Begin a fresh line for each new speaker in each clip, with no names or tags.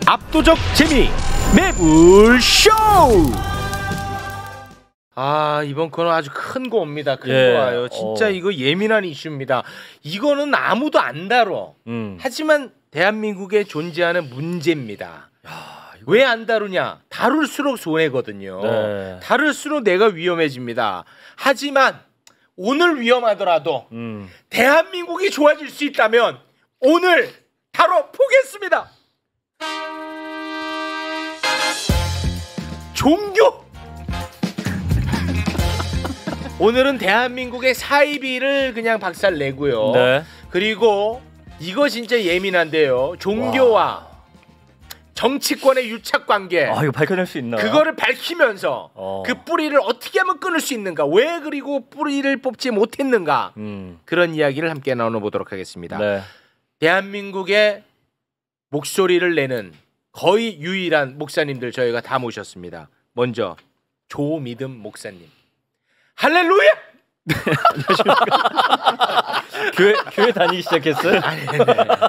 압도적 재미 매불쇼. 아, 이번 코너 아주 큰 거 옵니다. 큰 거 와요. 진짜 이거 예민한 이슈입니다. 이거는 아무도 안 다뤄. 하지만 대한민국에 존재하는 문제입니다. 왜 안 다루냐? 다룰수록 손해거든요. 네. 다룰수록 내가 위험해집니다. 하지만 오늘 위험하더라도 대한민국이 좋아질 수 있다면 오늘 다뤄보겠습니다. 종교. 오늘은 대한민국의 사이비를 그냥 박살내고요. 네. 그리고 이거 진짜 예민한데요. 종교와 정치권의 유착관계.
아, 이거 밝혀낼 수 있나?
그거를 밝히면서 그 뿌리를 어떻게 하면 끊을 수 있는가? 왜 그리고 뿌리를 뽑지 못했는가? 그런 이야기를 함께 나눠보도록 하겠습니다. 네. 대한민국의 목소리를 내는 거의 유일한 목사님들 저희가 다 모셨습니다. 먼저 조미듬 목사님. 할렐루야!
교회 다니기 시작했어요?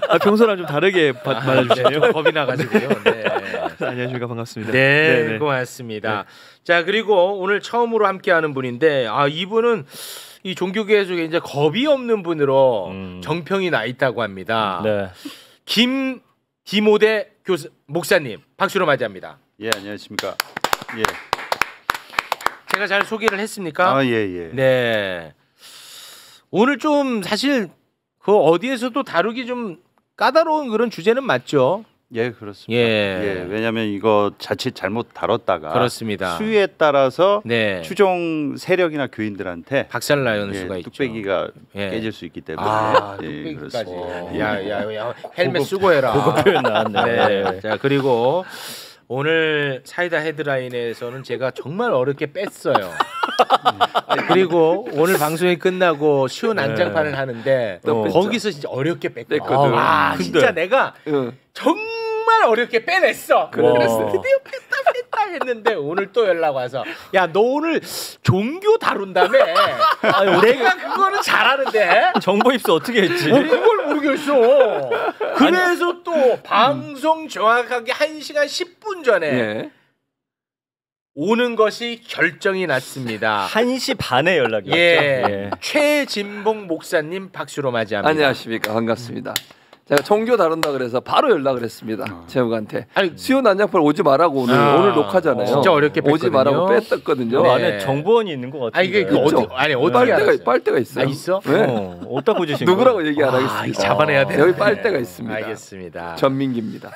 아, 평소랑 좀 다르게 말해주시네요.
네, 겁이 나가지고요. 네.
안녕하십니까, 반갑습니다.
네, 네네. 고맙습니다. 네. 자, 그리고 오늘 처음으로 함께하는 분인데, 아, 이분은 이 종교계 속에 이제 겁이 없는 분으로 정평이 나 있다고 합니다. 네. 김디모데 목사님, 박수로 맞이합니다.
예, 안녕하십니까. 예.
제가 잘 소개를 했습니까?
아, 예, 예.
네. 오늘 좀 사실 그 어디에서도 다루기 좀 까다로운 그런 주제는 맞죠?
예, 그렇습니다. 예, 왜냐하면 이거 자칫 잘못 다뤘다가
그렇습니다.
수위에 따라서
네.
추종 세력이나 교인들한테
박살나는 수가 있죠.
뚝배기가 깨질 수 있기 때문에.
아, 뚝배기까지. 야, 헬멧 쓰고 해라.
그거 표현 나왔네.
네. 자, 그리고 오늘 사이다 헤드라인에서는 제가 정말 어렵게 뺐어요. 그리고 오늘 방송이 끝나고 쉬운 안장판을 하는데 거기서 진짜 어렵게 뺐거든. 아, 진짜 내가 정말 어렵게 빼냈어. 그래서 드디어 뺐다 했는데 오늘 또 연락 와서 야, 너 오늘 종교 다룬다며. 내가 그거는 잘하는데
정보 입수 어떻게 했지?
그걸 모르겠어. 그래서 또 방송 정확하게 1시간 10분 전에 오는 것이 결정이 났습니다.
1시 반에 연락이 왔죠.
예. 최진봉 목사님 박수로 맞이합니다.
안녕하십니까, 반갑습니다. 제가 종교 다룬다 그래서 바로 연락을 했습니다. 제목한테 수요 난장판 오지 말라고 오늘 녹화잖아요.
진짜 어렵게 뺐거든요.
오지 말라고 뺐었거든요.
네. 안에 정보원이 있는 것 같은데.
이게 어디
빨대가 있어요.
아, 있어?
네.
어디다 꽂으신
누구라고 얘기 안 하겠습니다.
잡아내야 돼.
여기 빨대가 있습니다.
알겠습니다.
전민기입니다.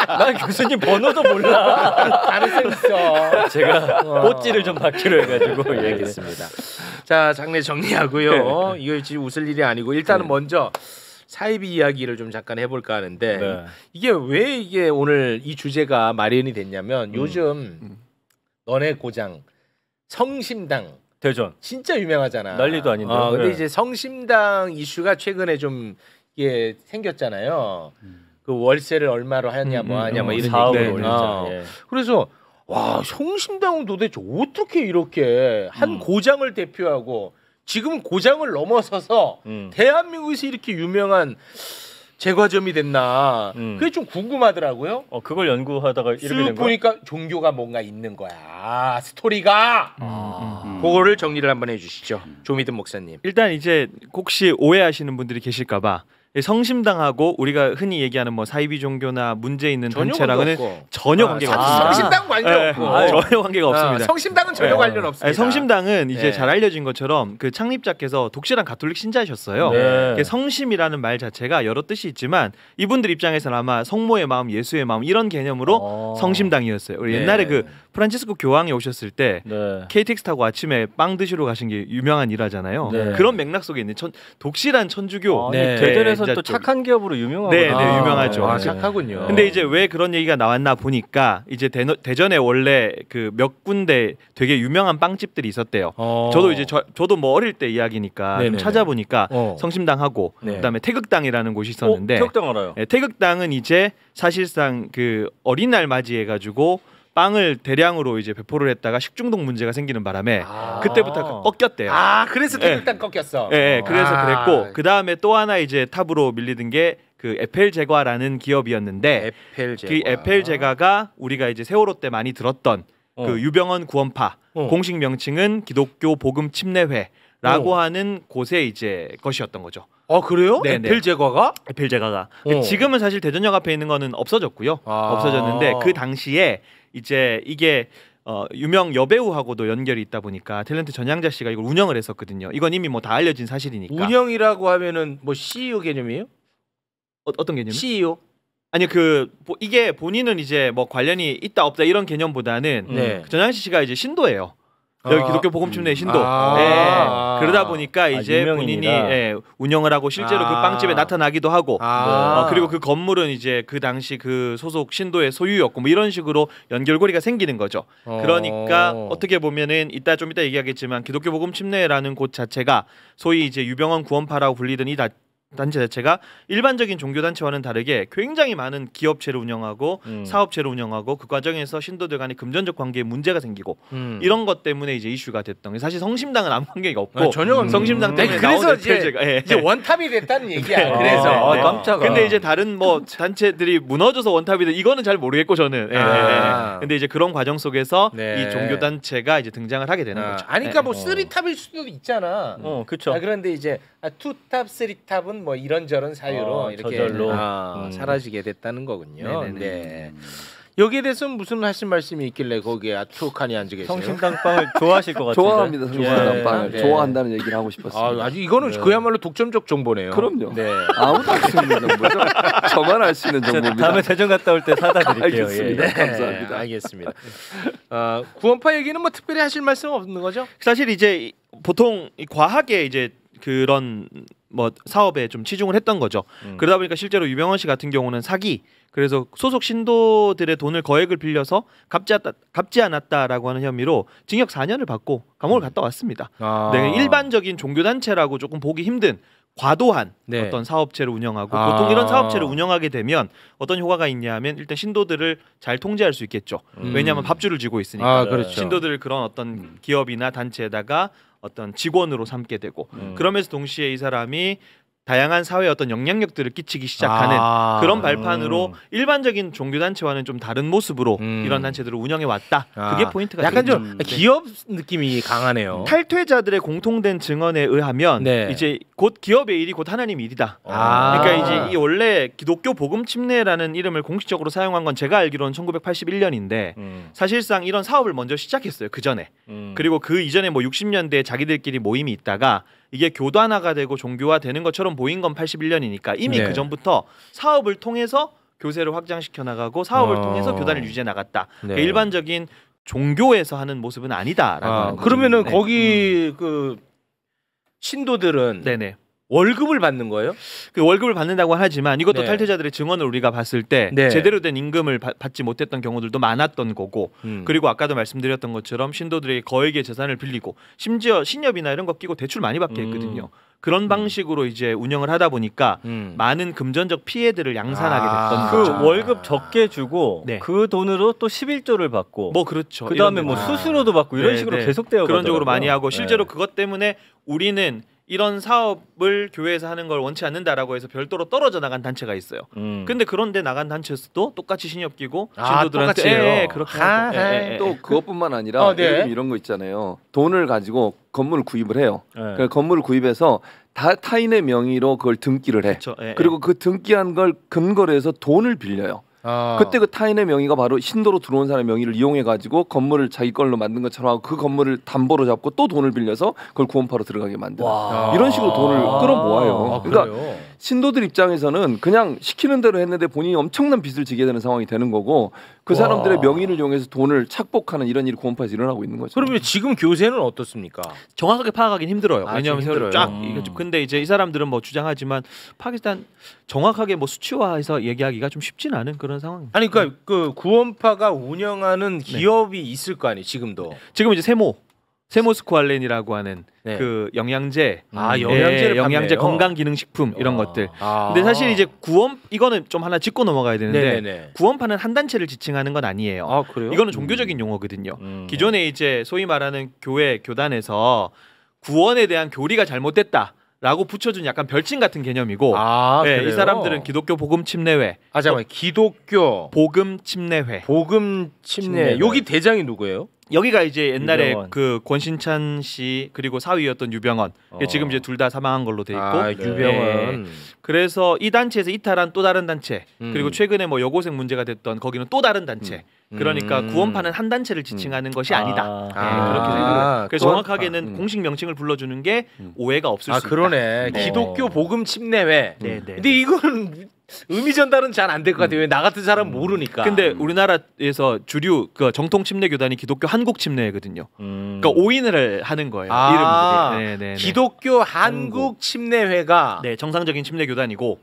난 교수님 번호도 몰라.
가능성 있어.
제가 뽀찌를 좀 받기로 해가지고
알겠습니다. 자, 장례 정리하고요. 이거 지금 웃을 일이 아니고 일단은 먼저 사이비 이야기를 좀 잠깐 해볼까 하는데 이게 왜 이게 오늘 이 주제가 마련이 됐냐면 요즘 너네 고장 성심당
대전
진짜 유명하잖아.
난리도 아닌데.
근데 이제 성심당 이슈가 최근에 좀 이게 생겼잖아요. 그 월세를 얼마로 하냐 뭐 하냐 뭐 이런 얘기. 그래서 와, 성심당은 도대체 어떻게 이렇게 한 고장을 대표하고 지금 고장을 넘어서서 대한민국에서 이렇게 유명한 제과점이 됐나. 그게 좀 궁금하더라고요.
그걸 연구하다가 이렇게 된 거야?
보니까 종교가 뭔가 있는 거야. 스토리가. 그거를 정리를 한번 해주시죠. 조미듬 목사님.
일단 이제 혹시 오해하시는 분들이 계실까봐 성심당하고 우리가 흔히 얘기하는 뭐 사이비 종교나 문제 있는 단체랑은 전혀 관계가 없습니다.
성심당 관련 없고
전혀 관계가 없습니다.
성심당은 전혀 관련 없습니다.
성심당은 이제 잘 알려진 것처럼 그 창립자께서 독실한 가톨릭 신자셨어요. 성심이라는 말 자체가 여러 뜻이 있지만 이분들 입장에서는 아마 성모의 마음, 예수의 마음 이런 개념으로 성심당이었어요. 우리 옛날에 그 프란치스코 교황이 오셨을 때 KTX 타고 아침에 빵 드시러 가신 게 유명한 일화잖아요. 그런 맥락 속에 있는 독실한 천주교.
대전에서 또 착한 기업으로 유명하거든요.
네, 유명하죠.
착하군요.
근데 이제 왜 그런 얘기가 나왔나 보니까 이제 대전에 원래 그 몇 군데 되게 유명한 빵집들이 있었대요. 저도 이제 저도 뭐 어릴 때 이야기니까 좀 찾아보니까 성심당하고 그다음에 태극당이라는 곳이 있었는데
태극당 알아요.
태극당은 이제 사실상 그 어린날 맞이해가지고 빵을 대량으로 이제 배포를 했다가 식중독 문제가 생기는 바람에 그때부터 꺾였대요.
그래서 태극당 꺾였어.
네, 그래서 그랬고 그 다음에 또 하나 이제 탑으로 밀리던 게 그 에펠제과라는 기업이었는데 그 에펠제과가 우리가 이제 세월호 때 많이 들었던 그 유병언 구원파 공식 명칭은 기독교 복음 침례회라고 하는 곳의 이제 것이었던 거죠.
그래요?
네네.
에펠제과가?
에펠제과가 지금은 사실 대전역 앞에 있는 거는 없어졌고요. 없어졌는데 그 당시에 이제 이게 유명 여배우하고도 연결이 있다 보니까 탤런트 전향자 씨가 이걸 운영을 했었거든요. 이건 이미 뭐 다 알려진 사실이니까.
운영이라고 하면은 뭐 CEO 개념이에요?
어떤 개념이?
CEO?
아니 이게 본인은 이제 뭐 관련이 있다 없다 이런 개념보다는 전향자 씨가 이제 신도예요. 여기 기독교 복음 침례 신도. 그러다 보니까 이제 본인이 운영을 하고 실제로 그 빵집에 나타나기도 하고 그리고 그 건물은 이제 그 당시 그 소속 신도의 소유였고 뭐 이런 식으로 연결고리가 생기는 거죠. 그러니까 어떻게 보면은 좀 이따 얘기하겠지만 기독교 복음 침례라는 곳 자체가 소위 이제 유병언 구원파라고 불리던 이 단체 자체가 일반적인 종교단체와는 다르게 굉장히 많은 기업체를 운영하고 사업체를 운영하고 그 과정에서 신도들 간의 금전적 관계에 문제가 생기고 이런 것 때문에 이제 이슈가 됐던. 사실 성심당은 아무 관계가 없고
전혀
성심당 때문에
그래서 이제 원탑이 됐다는 얘기야. 그래서
깜짝아. 근데 이제 다른 뭐 단체들이 무너져서 원탑이 돼 이거는 잘 모르겠고 저는. 근데 이제 그런 과정 속에서 이 종교단체가 이제 등장을 하게 되는 거죠.
그러니까 뭐 3탑일 수도 있잖아.
그렇죠.
그런데 이제 2탑, 3탑은 뭐 이런저런 사유로 이렇게
저절로
사라지게 됐다는 거군요. 네. 여기에 대해서는 무슨 하신 말씀이 있길래 거기에 아투칸이 앉아 계세요?
성심당빵을 좋아하실 것 같은데.
좋아합니다. 성심당빵을 좋아한다는 얘기를 하고 싶었습니다.
아주 이거는 그야말로 독점적 정보네요.
그럼요.
네.
아무도 알 수 있는 정보죠. 저만 알 수 있는 정보입니다.
다음에 대전 갔다 올 때 사다 드릴게요.
알겠습니다.
네.
감사합니다.
알겠습니다. 구원파 얘기는 뭐 특별히 하실 말씀 없는 거죠?
사실 이제 보통 과하게 이제 그런 뭐 사업에 좀 치중을 했던 거죠. 그러다 보니까 실제로 유병헌 씨 같은 경우는 사기, 그래서 소속 신도들의 돈을 거액을 빌려서 갚지 않았다라고 하는 혐의로 징역 4년을 받고 감옥을 갔다 왔습니다. 네, 일반적인 종교단체라고 조금 보기 힘든 과도한 어떤 사업체를 운영하고 보통 이런 사업체를 운영하게 되면 어떤 효과가 있냐면 일단 신도들을 잘 통제할 수 있겠죠. 왜냐하면 밥줄을 쥐고 있으니까.
그렇죠.
신도들을 그런 어떤 기업이나 단체에다가 어떤 직원으로 삼게 되고 그러면서 동시에 이 사람이 다양한 사회에 어떤 영향력들을 끼치기 시작하는 그런 발판으로 일반적인 종교단체와는 좀 다른 모습으로 이런 단체들을 운영해 왔다. 그게 포인트가
약간
되겠죠.
좀 기업 느낌이 강하네요.
탈퇴자들의 공통된 증언에 의하면 이제 곧 기업의 일이 곧 하나님의 일이다. 그러니까 이제 이 원래 기독교 복음 침례라는 이름을 공식적으로 사용한 건 제가 알기로는 1981년인데 사실상 이런 사업을 먼저 시작했어요. 그 전에. 그리고 그 이전에 뭐 60년대에 자기들끼리 모임이 있다가 이게 교단화가 되고 종교화되는 것처럼 보인 건 81년이니까 이미 그 전부터 사업을 통해서 교세를 확장시켜 나가고 사업을 통해서 교단을 유지해 나갔다. 그러니까 일반적인 종교에서 하는 모습은 아니다라고 하는 거죠.
그러면은 거기 그 신도들은 월급을 받는 거예요?
그 월급을 받는다고 하지만 이것도 탈퇴자들의 증언을 우리가 봤을 때 제대로 된 임금을 받지 못했던 경우들도 많았던 거고 그리고 아까도 말씀드렸던 것처럼 신도들이 거액의 재산을 빌리고 심지어 신협이나 이런 거 끼고 대출 많이 받게 했거든요. 그런 방식으로 이제 운영을 하다 보니까 많은 금전적 피해들을 양산하게 됐던 거죠.
그 월급 적게 주고 그 돈으로 또 11조를 받고
뭐 그렇죠.
그다음에 뭐 수수료도 받고 이런 식으로 계속 되어
그런 쪽으로 많이 하고 실제로 그것 때문에 우리는 이런 사업을 교회에서 하는 걸 원치 않는다라고 해서 별도로 떨어져 나간 단체가 있어요. 근데 그런데 나간 단체에서도 똑같이 신협 끼고 신도들한테 그렇게 하고
또 그것뿐만 아니라 이런 거 있잖아요. 돈을 가지고 건물을 구입을 해요. 그러니까 건물을 구입해서 타인의 명의로 그걸 등기를 해. 그리고 그 등기한 걸 근거로 해서 돈을 빌려요. 그때 그 타인의 명의가 바로 신도로 들어온 사람의 명의를 이용해 가지고 건물을 자기 걸로 만든 것처럼 하고 그 건물을 담보로 잡고 또 돈을 빌려서 그걸 구원파로 들어가게 만드는 이런 식으로 돈을 끌어모아요. 그러니까 신도들 입장에서는 그냥 시키는 대로 했는데 본인이 엄청난 빚을 지게 되는 상황이 되는 거고 그 사람들의 명의를 이용해서 돈을 착복하는 이런 일이 구원파에서 일어나고 있는 거죠.
그러면 지금 교세는 어떻습니까?
정확하게 파악하긴 힘들어요. 왜냐하면
힘들어요.
쫙 근데 이제 이 사람들은 뭐 주장하지만 파키스탄 정확하게 뭐 수치화해서 얘기하기가 좀 쉽지는 않은 그런 상황입니다.
아니 그러니까 그 구원파가 운영하는 기업이 있을 거 아니에요. 지금도.
지금 이제 세모스쿠알렌이라고 하는 그 영양제, 영양제 건강기능식품 이런 것들. 근데 사실 이제 이거는 좀 하나 짚고 넘어가야 되는데 구원파는 한 단체를 지칭하는 건 아니에요.
그래요?
이거는 종교적인 용어거든요. 기존에 이제 소위 말하는 교단에서 구원에 대한 교리가 잘못됐다. 라고 붙여준 약간 별칭 같은 개념이고 네, 이 사람들은 기독교 복음 침례회
잠깐만 기독교
복음 침례회
여기 대장이 누구예요?
여기가 이제 옛날에 유병원. 그 권신찬 씨 그리고 사위였던 유병원 지금 이제 둘 다 사망한 걸로 돼 있고
유병원
그래서 이 단체에서 이탈한 또 다른 단체 그리고 최근에 뭐 여고생 문제가 됐던 거기는 또 다른 단체 그러니까 구원파는 한 단체를 지칭하는 것이 아니다. 그렇게 생각해요. 그래서 정확하게는 공식 명칭을 불러주는 게 오해가 없을 수 있다.
그러네. 기독교 복음 침례회. 근데 이거는 의미 전달은 잘 안 될 것 같아요. 왜 나 같은 사람 모르니까.
근데 우리나라에서 주류 그 정통 침례 교단이 기독교 한국 침례회거든요. 그러니까 오인을 하는 거예요. 이름들이.
기독교 한국 침례회가
정상적인 침례 교단이고,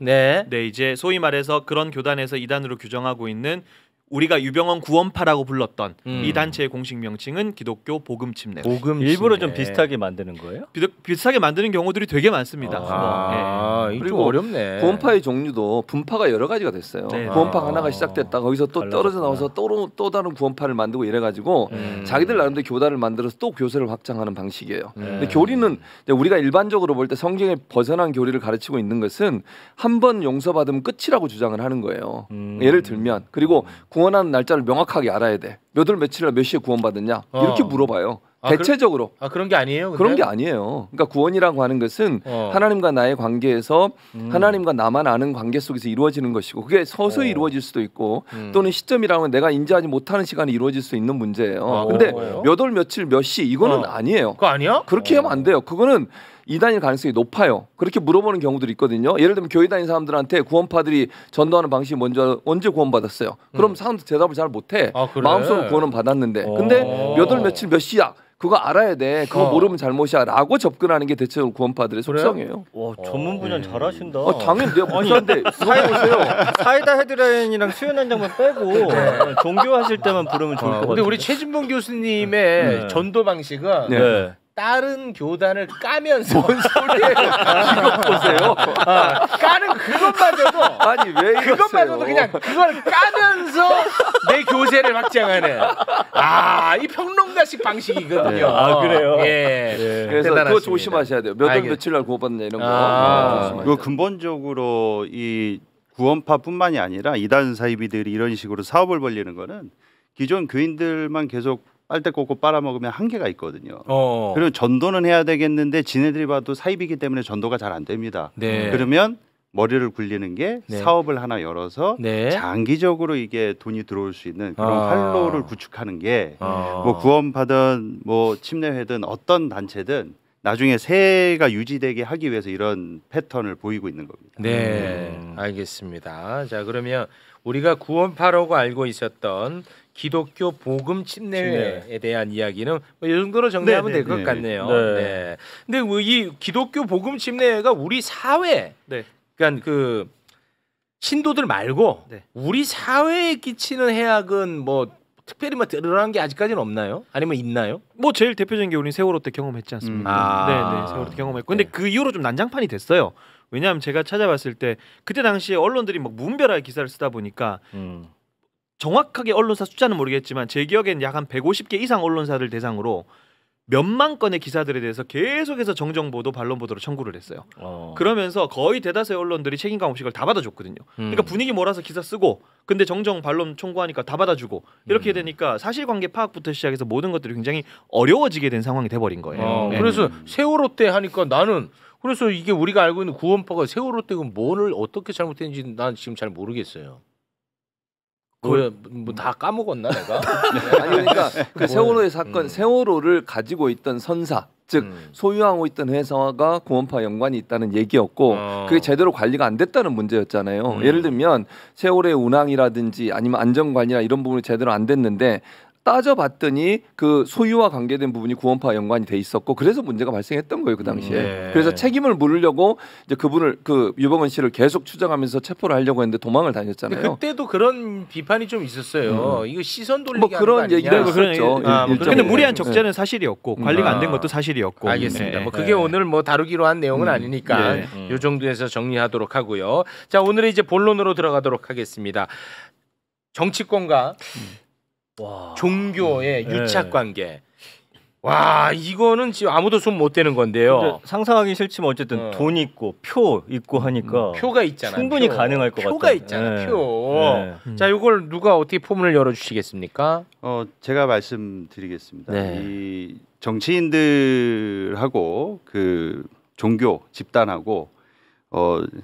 이제 소위 말해서 그런 교단에서 이단으로 규정하고 있는. 우리가 유병원 구원파라고 불렀던 이 단체의 공식 명칭은 기독교 복음 침례.
일부러 좀 비슷하게 만드는 거예요?
비슷하게 만드는 경우들이 되게 많습니다.
그리고 어렵네.
구원파의 종류도 분파가 여러 가지가 됐어요. 구원파 하나가 시작됐다 거기서 또 떨어져 나와서 또 다른 구원파를 만들고 이래가지고 자기들 나름대로 교단을 만들어서 또 교세를 확장하는 방식이에요. 근데 교리는 우리가 일반적으로 볼 때 성경에 벗어난 교리를 가르치고 있는 것은 한 번 용서받으면 끝이라고 주장을 하는 거예요. 예를 들면 그리고 구원하는 날짜를 명확하게 알아야 돼. 몇 월 며칠 날 몇 시에 구원받았냐 이렇게 물어봐요. 대체적으로
그런 게 아니에요? 근데?
그런 게 아니에요. 그러니까 구원이라고 하는 것은 하나님과 나의 관계에서 하나님과 나만 아는 관계 속에서 이루어지는 것이고 그게 서서히 이루어질 수도 있고 또는 시점이라고 하면 내가 인지하지 못하는 시간에 이루어질 수 있는 문제예요. 근데 몇 월 며칠 몇 시 이거는 아니에요.
그거 아니야?
그렇게 하면 안 돼요. 그거는 이단일 가능성이 높아요. 그렇게 물어보는 경우들이 있거든요. 예를 들면 교회 다니는 사람들한테 구원파들이 전도하는 방식이 먼저 언제 구원받았어요? 그럼 사람들 대답을 잘 못해. 마음속으로 구원은 받았는데. 근데 몇 월 며칠 몇 시야? 그거 알아야 돼. 그거 모르면 잘못이야. 라고 접근하는 게 대체적으로 구원파들의 속성이에요.
와, 전문 분야 잘하신다.
당연히 내가 목사인데 보세요.
사이다 헤드라인이랑 수요난 장만 빼고 종교하실 때만 부르면 좋을 것 같아요.
근데 우리 최진봉 교수님의 전도 방식은 다른 교단을 까면서 뭔 소리예요? 이거 보세요. 까는 그것마저도
아니 왜 이러세요?
그것마저도 그냥 그걸 까면서 내 교세를 확장하는 이 평론가식 방식이거든요.
그래요?
그래서 그거 조심하셔야 돼요. 몇 월 며칠 날 구원받느냐 이런 거.
그 근본적으로 이 구원파뿐만이 아니라 이단 사이비들이 이런 식으로 사업을 벌리는 거는 기존 교인들만 계속 빨대 꽂고 빨아먹으면 한계가 있거든요. 그리고 전도는 해야 되겠는데 지네들이 봐도 사입이기 때문에 전도가 잘 안 됩니다. 그러면 머리를 굴리는 게 사업을 하나 열어서 장기적으로 이게 돈이 들어올 수 있는 그런 활로를 구축하는 게 뭐 구원파든 뭐 침례회든 어떤 단체든 나중에 세가 유지되게 하기 위해서 이런 패턴을 보이고 있는 겁니다.
알겠습니다. 자 그러면 우리가 구원파라고 알고 있었던 기독교 복음 침례회에 대한 이야기는 이 정도로 정리하면 될 것 같네요. 근데 이 기독교 복음 침례회가 우리 사회, 그러니까 그 신도들 말고 우리 사회에 끼치는 해악은 뭐 특별히 뭐 드러난 게 아직까지는 없나요? 아니면 있나요?
뭐 제일 대표적인 게 우리 세월호 때 경험했지 않습니까? 세월호 때 경험했고, 근데 그 이후로 좀 난장판이 됐어요. 왜냐하면 제가 찾아봤을 때 그때 당시에 언론들이 막 무분별하게 기사를 쓰다 보니까 정확하게 언론사 숫자는 모르겠지만 제 기억에는 약 한 150개 이상 언론사들 대상으로 몇만 건의 기사들에 대해서 계속해서 정정보도 반론보도로 청구를 했어요. 그러면서 거의 대다수의 언론들이 책임감 없이 그걸 다 받아줬거든요. 그러니까 분위기 몰아서 기사 쓰고 근데 정정 반론 청구하니까 다 받아주고 이렇게 되니까 사실관계 파악부터 시작해서 모든 것들이 굉장히 어려워지게 된 상황이 돼버린 거예요.
그래서 세월호 때 하니까 나는 그래서 이게 우리가 알고 있는 구원파가 세월호 때 뭐를 어떻게 잘못했는지 난 지금 잘 모르겠어요. 뭐 다 까먹었나 내가?
아니 그러니까 그 세월호의 사건, 세월호를 가지고 있던 선사, 즉 소유하고 있던 회사가 구원파 연관이 있다는 얘기였고 그게 제대로 관리가 안 됐다는 문제였잖아요. 예를 들면 세월호의 운항이라든지 아니면 안전관리나 이런 부분이 제대로 안 됐는데 따져봤더니 그 소유와 관계된 부분이 구원파와 연관이 돼 있었고 그래서 문제가 발생했던 거예요 그 당시에. 그래서 책임을 물으려고 이제 그분을 그 유병원 씨를 계속 추정하면서 체포를 하려고 했는데 도망을 다녔잖아요.
그때도 그런 비판이 좀 있었어요. 이거 시선 돌리기
뭐 그런 얘기가 있었죠.
근데 무리한 적재는 사실이었고 관리가 안 된 것도 사실이었고.
알겠습니다. 뭐 그게 오늘 뭐 다루기로 한 내용은 아니니까 이 정도에서 정리하도록 하고요. 자 오늘은 이제 본론으로 들어가도록 하겠습니다. 정치권과 종교의 유착관계. 와 이거는 지금 아무도 손 못 대는 건데요.
상상하기 싫지만 어쨌든 돈 있고 표 있고 하니까
표가 있잖아.
충분히 가능할 것 같아요.
표가 있잖아. 표. 자 이걸 누가 어떻게 포문을 열어주시겠습니까?
제가 말씀드리겠습니다.
네.
이 정치인들하고 그 종교 집단하고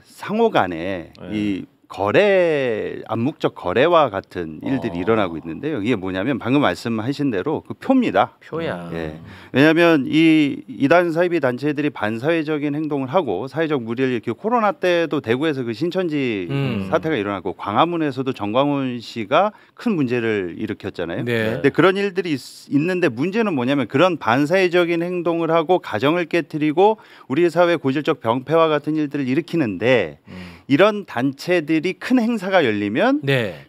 상호간에 이 거래 암묵적 거래와 같은 일들이 일어나고 있는데요. 이게 뭐냐면 방금 말씀하신 대로 그 표입니다.
표야.
예. 왜냐하면 이 이단 사이비 단체들이 반사회적인 행동을 하고 사회적 무리를 일으키고 코로나 때도 대구에서 그 신천지 사태가 일어났고 광화문에서도 정광훈 씨가 큰 문제를 일으켰잖아요.
네.
근데 그런 일들이 있는데 문제는 뭐냐면 그런 반사회적인 행동을 하고 가정을 깨트리고 우리 사회 고질적 병폐와 같은 일들을 일으키는데 이런 단체들이 큰 행사가 열리면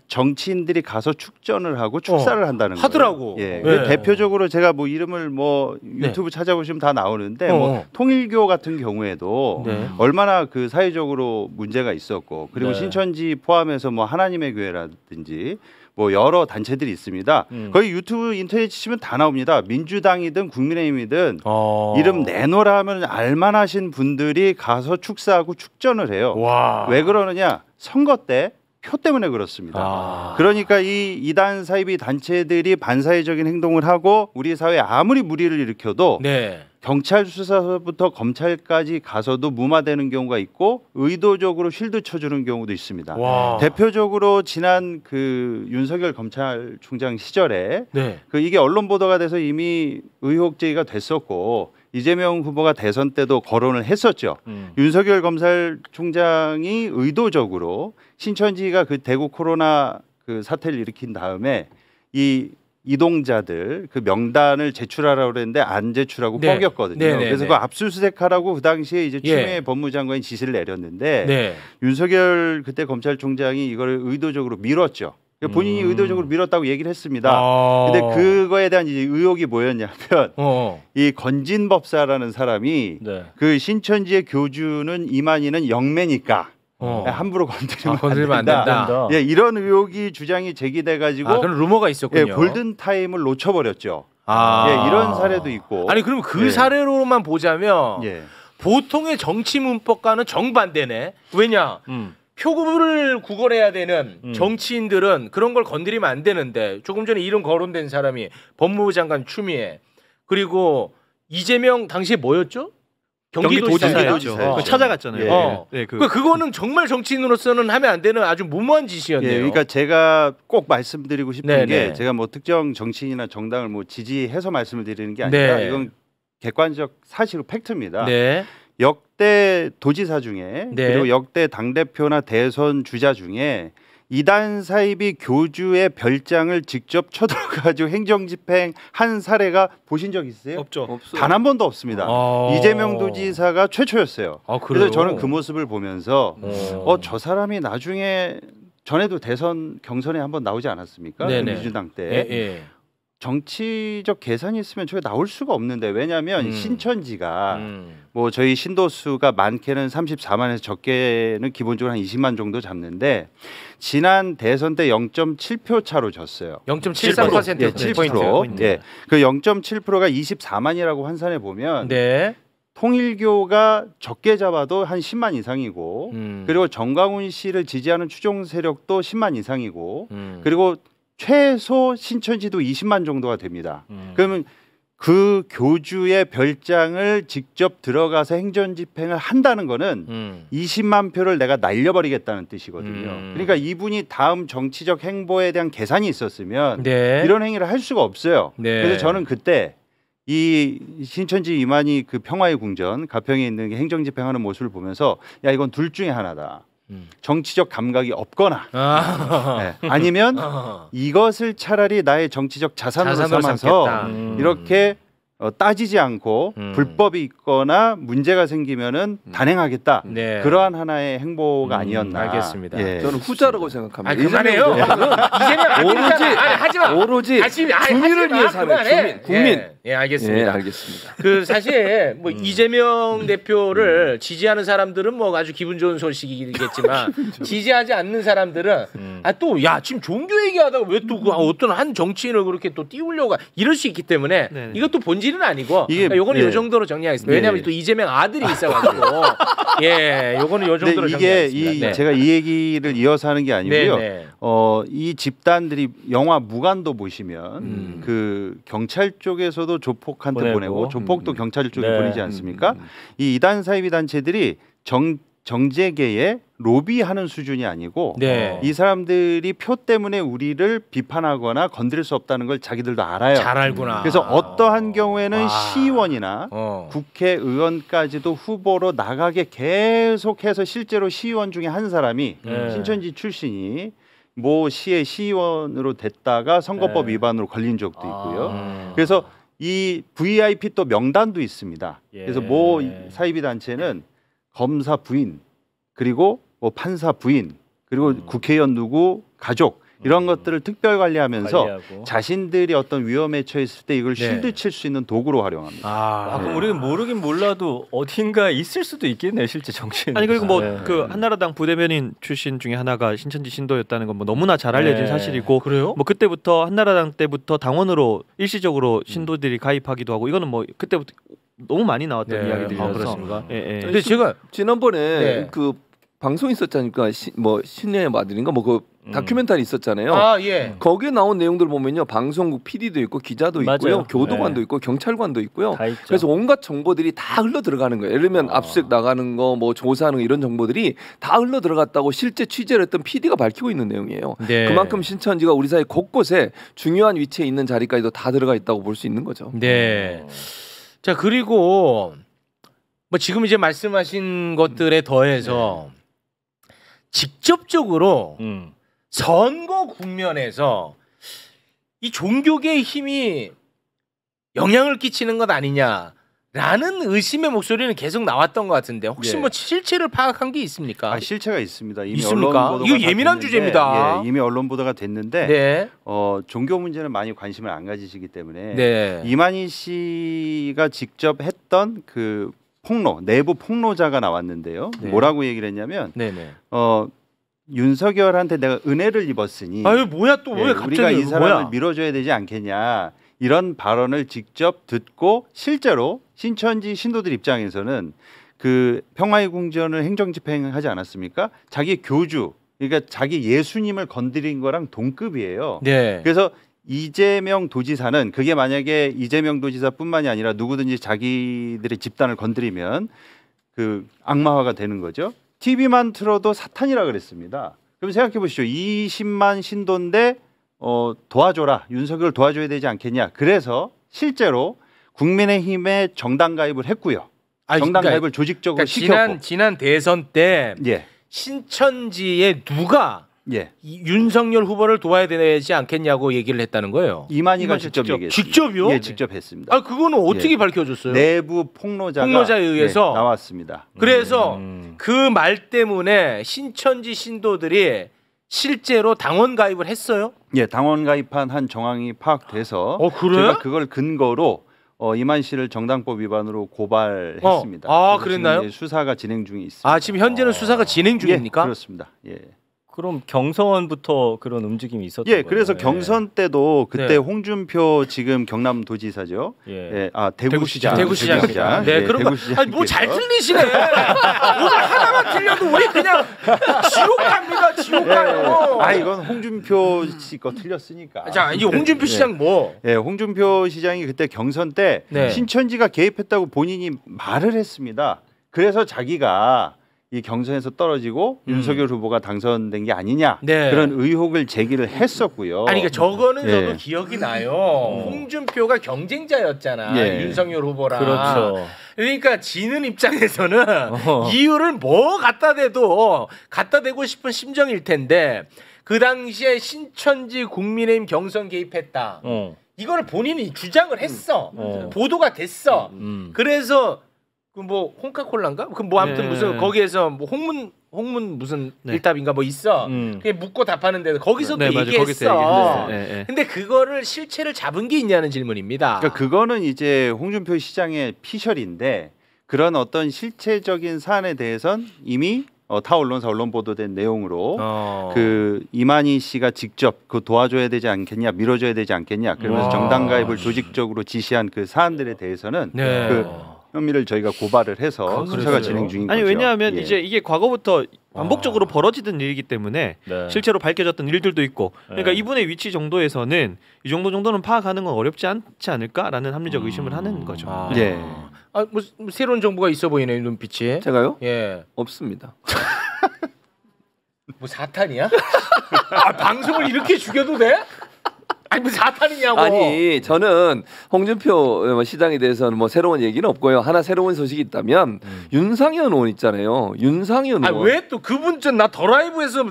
정치인들이 가서 축전을 하고 축사를 한다는
하더라고.
거예요. 예. 대표적으로 제가 뭐 이름을 뭐 유튜브 찾아보시면 다 나오는데 뭐 통일교 같은 경우에도 얼마나 그 사회적으로 문제가 있었고 그리고 신천지 포함해서 뭐 하나님의 교회라든지 뭐 여러 단체들이 있습니다. 거의 유튜브 인터넷 치시면 다 나옵니다. 민주당이든 국민의힘이든 이름 내놓으라 하면 알만하신 분들이 가서 축사하고 축전을 해요.
와.
왜 그러느냐? 선거 때 표 때문에 그렇습니다. 그러니까 이 이단 사이비 단체들이 반사회적인 행동을 하고 우리 사회에 아무리 무리를 일으켜도 경찰 수사서부터 검찰까지 가서도 무마되는 경우가 있고 의도적으로 쉴드 쳐주는 경우도 있습니다.
와.
대표적으로 지난 그 윤석열 검찰총장 시절에 그 이게 언론 보도가 돼서 이미 의혹 제기가 됐었고 이재명 후보가 대선 때도 거론을 했었죠. 윤석열 검찰총장이 의도적으로 신천지가 그 대구 코로나 그 사태를 일으킨 다음에 이 이동자들 그 명단을 제출하라고 그랬는데 안 제출하고 뻐겼거든요. 그래서 그 압수수색하라고 그 당시에 이제 추미애 법무장관이 지시를 내렸는데 윤석열 그때 검찰총장이 이걸 의도적으로 미뤘죠. 본인이 의도적으로 밀었다고 얘기를 했습니다. 근데 그거에 대한 이제 의혹이 뭐였냐면 이 건진법사라는 사람이 그 신천지의 교주는 이만희는 영매니까 함부로 건드리면 안 된다. 예, 이런 의혹이 주장이 제기돼 가지고
그런 루머가 있었군요.
골든 타임을 놓쳐버렸죠. 예, 이런 사례도 있고.
아니 그럼 그 사례로만 보자면 보통의 정치 문법과는 정반대네. 왜냐? 표구를 구걸해야 되는 정치인들은 그런 걸 건드리면 안 되는데 조금 전에 이름 거론된 사람이 법무부 장관 추미애 그리고 이재명 당시에 뭐였죠?
경기도지사였죠. 찾아갔잖아요.
그거는 정말 정치인으로서는 하면 안 되는 아주 무모한 짓이었네요.
그러니까 제가 꼭 말씀드리고 싶은 게 제가 뭐 특정 정치인이나 정당을 뭐 지지해서 말씀을 드리는 게 아니라 이건 객관적 사실 팩트입니다. 역대 도지사 중에 그리고 역대 당대표나 대선 주자 중에 이단 사이비 교주의 별장을 직접 쳐들어가지고 행정집행한 사례가 보신 적 있으세요?
없죠.
단 한 번도 없습니다. 이재명 도지사가 최초였어요. 그래서 저는 그 모습을 보면서 저 사람이 나중에 전에도 대선 경선에 한번 나오지 않았습니까? 민주당 때. 정치적 계산이 있으면 저게 나올 수가 없는데 왜냐하면 신천지가 뭐 저희 신도수가 많게는 34만에서 적게는 기본적으로 한 20만 정도 잡는데 지난 대선 때 0.7표 차로 졌어요.
0.73%
7%. 예. 그 0.7%가 24만이라고 환산해 보면 통일교가 적게 잡아도 한 10만 이상이고 그리고 정광훈 씨를 지지하는 추종 세력도 10만 이상이고 그리고 최소 신천지도 20만 정도가 됩니다. 그러면 그 교주의 별장을 직접 들어가서 행정 집행을 한다는 거는 20만 표를 내가 날려버리겠다는 뜻이거든요. 그러니까 이분이 다음 정치적 행보에 대한 계산이 있었으면 이런 행위를 할 수가 없어요. 그래서 저는 그때 이 신천지 이만희 그 평화의 궁전 가평에 있는 행정 집행하는 모습을 보면서 야 이건 둘 중에 하나다. 정치적 감각이 없거나 아니면 이것을 차라리 나의 정치적 자산으로 삼아서 이렇게 따지지 않고 불법이 있거나 문제가 생기면은 단행하겠다. 그러한 하나의 행보가 아니었나.
알겠습니다.
저는 후자라고 생각합니다.
그만해요. 이재명
오로지 주민을 위해서 하는 국민.
예, 알겠습니다.
예, 알겠습니다.
그 사실 뭐 이재명 대표를 지지하는 사람들은 뭐 아주 기분 좋은 소식이겠지만 지지하지 않는 사람들은 아 또 야 지금 종교 얘기하다가 왜 또 그 어떤 한 정치인을 그렇게 또 띄우려고 이럴 수 있기 때문에
네네.
이것도 본질은 아니고
이게
요거는
예.
요 정도로 정리하겠습니다. 왜냐하면 또 이재명 아들이 있어가지고 예, 요거는 요 정도로
이게
정리하겠습니다. 네.
제가 이 얘기를 이어서 하는 게 아니고요.
네.
이 집단들이 영화 무간도 보시면 그 경찰 쪽에서도 조폭한테 보내고 조폭도 경찰 쪽에 보내지 않습니까? 이 이단 사이비 단체들이 정재계에 로비하는 수준이 아니고
네.
이 사람들이 표 때문에 우리를 비판하거나 건드릴 수 없다는 걸 자기들도 알아요.
잘 알구나.
그래서 어떠한 경우에는
와.
시의원이나 국회의원까지도 후보로 나가게 계속해서 실제로 시의원 중에 한 사람이 신천지 출신이 모 시의 시의원으로 됐다가 선거법 위반으로 걸린 적도 있고요. 그래서 이 VIP 또 명단도 있습니다. 그래서 모 사이비 단체는 검사 부인 그리고 뭐 판사 부인 그리고 국회의원 누구 가족 이런 것들을 특별 관리하면서 자신들이 어떤 위험에 처했을 때 이걸 실드 칠 수 있는 도구로 활용합니다.
그럼 우리는 모르긴 몰라도 어딘가 있을 수도 있겠네 실제 정치인.
아니 그리고 뭐 그 한나라당 부대변인 출신 중에 하나가 신천지 신도였다는 건 뭐 너무나 잘 알려진 사실이고.
그래요?
뭐 그때부터 한나라당 때부터 당원으로 일시적으로 신도들이 가입하기도 하고 이거는 뭐 그때부터 너무 많이 나왔던 이야기들이라서.
그렇습니까?
근데
제가
지난번에 그 방송 있었잖아요. 뭐 신녀의 마들인가 뭐 그 다큐멘터리 있었잖아요. 거기에 나온 내용들 보면요, 방송국 PD도 있고 기자도 있고요, 교도관도 있고 경찰관도 있고요. 그래서 온갖 정보들이 다 흘러 들어가는 거예요. 예를 들면 압수수색 나가는 거, 뭐 조사하는 거 이런 정보들이 다 흘러 들어갔다고 실제 취재를 했던 PD가 밝히고 있는 내용이에요. 그만큼 신천지가 우리 사회 곳곳에 중요한 위치에 있는 자리까지도 다 들어가 있다고 볼 수 있는 거죠.
네. 자 그리고 뭐 지금 이제 말씀하신 것들에 더해서 직접적으로 선거 국면에서 이 종교계의 힘이 영향을 끼치는 것 아니냐라는 의심의 목소리는 계속 나왔던 것 같은데 혹시 뭐 실체를 파악한 게 있습니까?
실체가 있습니다. 이미
있습니까?
언론 보도가
이거 예민한 주제입니다.
이미 언론 보도가 됐는데 종교 문제는 많이 관심을 안 가지시기 때문에 이만희 씨가 직접 했던 그 폭로, 내부 폭로자가 나왔는데요. 뭐라고 얘기를 했냐면 윤석열한테 내가 은혜를 입었으니
뭐야 또 왜 갑자기
우리가 이 사람을 밀어줘야 되지 않겠냐 이런 발언을 직접 듣고 실제로 신천지 신도들 입장에서는 그 평화의 궁전을 행정집행하지 않았습니까? 자기 교주 그러니까 자기 예수님을 건드린 거랑 동급이에요. 그래서 이재명 도지사는 그게 만약에 이재명 도지사뿐만이 아니라 누구든지 자기들의 집단을 건드리면 그 악마화가 되는 거죠. TV만 틀어도 사탄이라 그랬습니다. 그럼 생각해 보시죠. 20만 신도인데 도와줘라. 윤석열 도와줘야 되지 않겠냐. 그래서 실제로 국민의힘에 정당 가입을 했고요. 정당 가입을 조직적으로 시켰고.
지난 대선 때 신천지에 누가 윤석열 후보를 도와야 되지 않겠냐고 얘기를 했다는 거예요.
이만희가 직접 얘기했습니다.
직접이요?
예, 직접 했습니다.
그거는 어떻게 밝혀졌어요?
내부 폭로자에
의해서
나왔습니다.
그래서 그 말 때문에 신천지 신도들이 실제로 당원 가입을 했어요?
당원 가입한 한 정황이 파악돼서 제가 그걸 근거로 이만 씨를 정당법 위반으로 고발했습니다.
그랬나요?
수사가 진행 중에 있습니다.
지금 현재는 수사가 진행 중입니까?
그렇습니다.
그럼 경선부터 그런 움직임이 있었던 거예요?
그래서 경선 때도 그때 홍준표 지금 경남도지사죠. 대구시장.
그럼 뭐 잘 틀리시네. 오늘 하나만 틀려도 우리 그냥 지옥 갑니다. 지옥 가요.
이건 홍준표 씨 거 틀렸으니까.
자, 이제 홍준표 시장 뭐?
홍준표 시장이 그때 경선 때 신천지가 개입했다고 본인이 말을 했습니다. 그래서 자기가 이 경선에서 떨어지고 윤석열 후보가 당선된 게 아니냐 그런 의혹을 제기를 했었고요.
그러니까 저거는 저도 기억이 나요. 홍준표가 경쟁자였잖아. 윤석열 후보랑.
그렇죠.
그러니까 지는 입장에서는 이유를 뭐 갖다 대고 싶은 심정일 텐데 그 당시에 신천지 국민의힘 경선 개입했다. 이거를 본인이 주장을 했어. 보도가 됐어. 그래서 그 뭐 홍카콜라인가? 그 뭐 아무튼 무슨 거기에서 뭐 홍문 무슨 일답인가 뭐 있어. 그게 묻고 답하는 데서 거기서도 얘기했어.
거기서
근데 그거를 실체를 잡은 게 있냐는 질문입니다.
그러니까 그거는 이제 홍준표 시장의 피셜인데 그런 어떤 실체적인 사안에 대해선 이미 타 언론사 언론 보도된 내용으로 그 이만희 씨가 직접 그 도와줘야 되지 않겠냐, 밀어줘야 되지 않겠냐, 그러면서 정당 가입을 조직적으로 지시한 그 사안들에 대해서는 그 혐의를 저희가 고발을 해서 수사가 진행 중인 거죠.
왜냐하면 이제 이게 과거부터 반복적으로 벌어지던 일이기 때문에 실제로 밝혀졌던 일들도 있고, 그러니까 이분의 위치 정도에서는 이 정도는 파악하는 건 어렵지 않지 않을까라는 합리적 의심을 하는 거죠.
뭐 새로운 정보가 있어 보이네 눈빛이.
제가요?
예.
없습니다.
뭐 사탄이야? 방송을 이렇게 죽여도 돼? 아니 뭐 사탄이냐고.
아니 저는 홍준표 시장에 대해서는 뭐 새로운 얘기는 없고요. 하나 새로운 소식이 있다면 윤상현 의원 있잖아요. 윤상현 의원.
왜 또 그분 나 더 라이브에서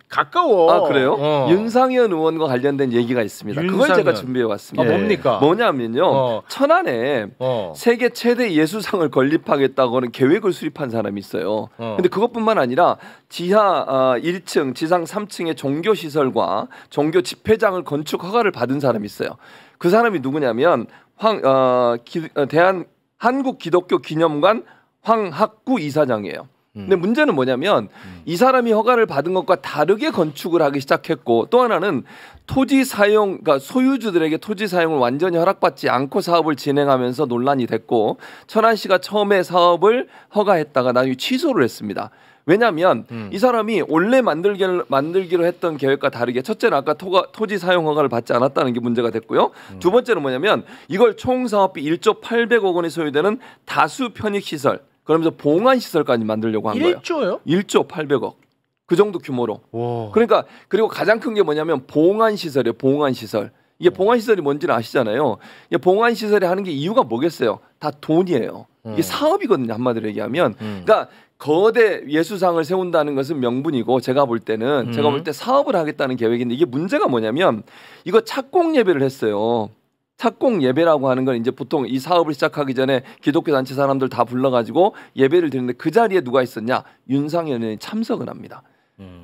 가까워.
그래요? 윤상현 의원과 관련된 얘기가 있습니다. 그걸 제가 준비해 왔습니다.
뭡니까?
뭐냐면요. 천안에 세계 최대 예수상을 건립하겠다고 하는 계획을 수립한 사람이 있어요. 근데 그것뿐만 아니라 지하 1층, 지상 3층의 종교 시설과 종교 집회장을 건축 허가를 받은 사람이 있어요. 그 사람이 누구냐면 한국기독교기념관 황학구 이사장이에요. 근데 문제는 뭐냐면 이 사람이 허가를 받은 것과 다르게 건축을 하기 시작했고, 또 하나는 토지 사용, 그러니까 소유주들에게 토지 사용을 완전히 허락받지 않고 사업을 진행하면서 논란이 됐고, 천안시가 처음에 사업을 허가했다가 나중에 취소를 했습니다. 왜냐하면 이 사람이 원래 만들기로 했던 계획과 다르게, 첫째는 아까 토지 사용 허가를 받지 않았다는 게 문제가 됐고요. 두 번째는 뭐냐면 이걸 총 사업비 1조 800억 원이 소요되는 다수 편익 시설, 그러면서 봉안 시설까지 만들려고 한 거예요.
1조요?
1조 800억. 그 정도 규모로. 그러니까 그리고 가장 큰 게 뭐냐면 봉안 시설이에요. 봉안 시설. 이게 봉안 시설이 뭔지는 아시잖아요. 이게 봉안 시설이 하는 게 이유가 뭐겠어요? 다 돈이에요. 이게 사업이거든요. 한마디로 얘기하면. 그러니까 거대 예수상을 세운다는 것은 명분이고, 제가 볼 때 사업을 하겠다는 계획인데, 이게 문제가 뭐냐면 이거 착공 예배를 했어요. 착공 예배라고 하는 건 이제 보통 이 사업을 시작하기 전에 기독교 단체 사람들 다 불러가지고 예배를 드리는데, 그 자리에 누가 있었냐? 윤상현 의원이 참석을 합니다.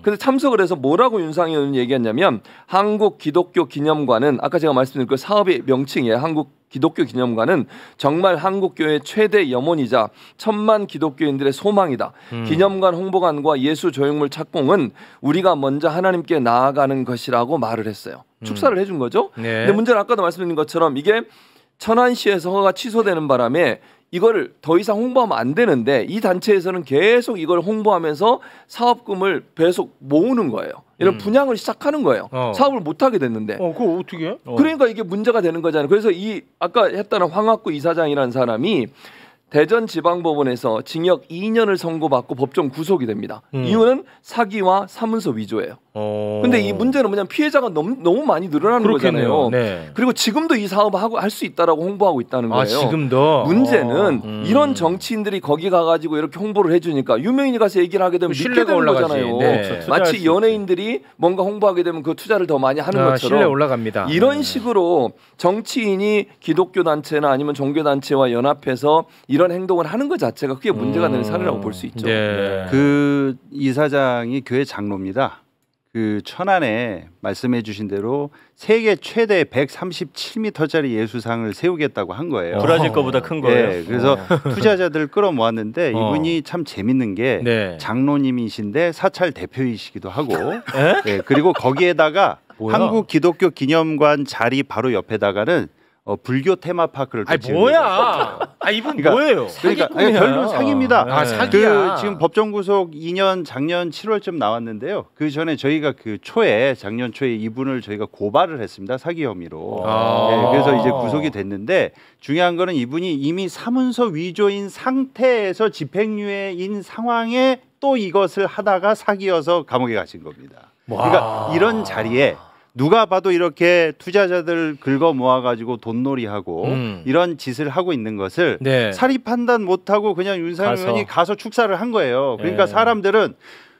근데 참석을 해서 뭐라고 윤상현 의원이 얘기했냐면, 한국기독교기념관은, 아까 제가 말씀드린 그 사업의 명칭이에요. 한국기독교기념관은 정말 한국교회의 최대 염원이자 천만 기독교인들의 소망이다. 기념관 홍보관과 예수 조형물 착공은 우리가 먼저 하나님께 나아가는 것이라고 말을 했어요. 축사를 해준 거죠. 근데 문제는 아까도 말씀드린 것처럼 이게 천안시에서 허가가 취소되는 바람에 이거를 더 이상 홍보하면 안 되는데, 이 단체에서는 계속 이걸 홍보하면서 사업금을 계속 모으는 거예요. 이런 분양을 시작하는 거예요. 사업을 못 하게 됐는데.
그거 어떻게 해?
그러니까 이게 문제가 되는 거잖아요. 그래서 이 아까 했다는 황학구 이사장이라는 사람이 대전지방법원에서 징역 2년을 선고받고 법정 구속이 됩니다. 이유는 사기와 사문서 위조예요. 근데 이 문제는 뭐냐면 피해자가 너무 많이 늘어나는 거잖아요. 그리고 지금도 이 사업을 할 수 있다라고 홍보하고 있다는 거예요.
지금도?
문제는 이런 정치인들이 거기 가가지고 이렇게 홍보를 해주니까 유명인이 가서 얘기를 하게 되면 믿게 되는 거잖아요. 마치 연예인들이 뭔가 홍보하게 되면 그 투자를 더 많이 하는 것처럼
신뢰 올라갑니다.
이런 식으로 정치인이 기독교 단체나 아니면 종교 단체와 연합해서 이런 행동을 하는 것 자체가 그게 문제가 되는 사례라고 볼 수 있죠.
그 이사장이 교회 장로입니다. 그 천안에 말씀해주신 대로 세계 최대 137m짜리 예수상을 세우겠다고 한 거예요.
브라질 거보다 큰 거예요.
네, 그래서 투자자들 끌어모았는데 이분이 참 재밌는 게 장로님이신데 사찰 대표이시기도 하고, 그리고 거기에다가 한국 기독교 기념관 자리 바로 옆에다가는 불교 테마파크를 지은
뭐야? 이분 그러니까, 뭐예요?
그러니까 결국 사기입니다.
사기야.
지금 법정 구속 2년 작년 7월쯤 나왔는데요. 그 전에 저희가 작년 초에 이분을 저희가 고발을 했습니다. 사기 혐의로. 그래서 이제 구속이 됐는데, 중요한 거는 이분이 이미 사문서 위조인 상태에서 집행유예인 상황에 또 이것을 하다가 사기여서 감옥에 가신 겁니다. 그러니까 이런 자리에 누가 봐도 이렇게 투자자들 긁어 모아가지고 돈놀이하고 이런 짓을 하고 있는 것을 사리 판단 못하고 그냥 윤상현 의원이 가서 축사를 한 거예요. 그러니까 사람들은